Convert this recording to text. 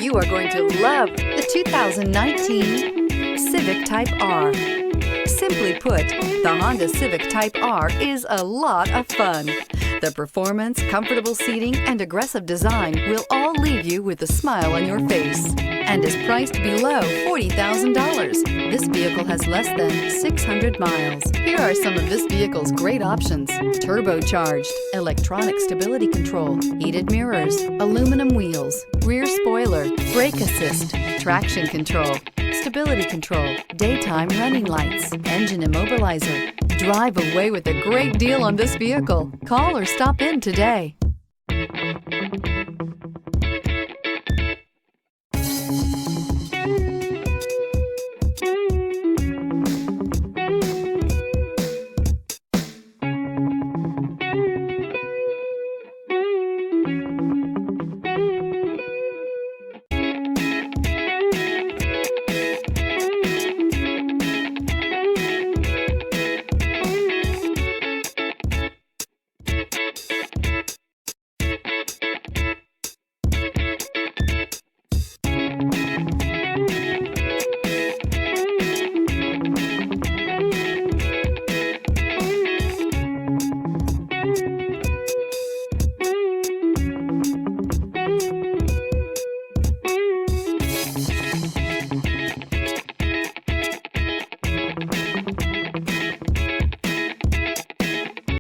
You are going to love the 2019 Civic Type R. Simply put, the Honda Civic Type R is a lot of fun. The performance, comfortable seating, and aggressive design will all leave you with a smile on your face and is priced below $40,000. This vehicle has less than 600 miles. Here are some of this vehicle's great options: turbocharged, electronic stability control, heated mirrors, aluminum wheels, rear spoiler, brake assist, traction control, stability control, daytime running lights, engine immobilizer. Drive away with a great deal on this vehicle. Call or stop in today.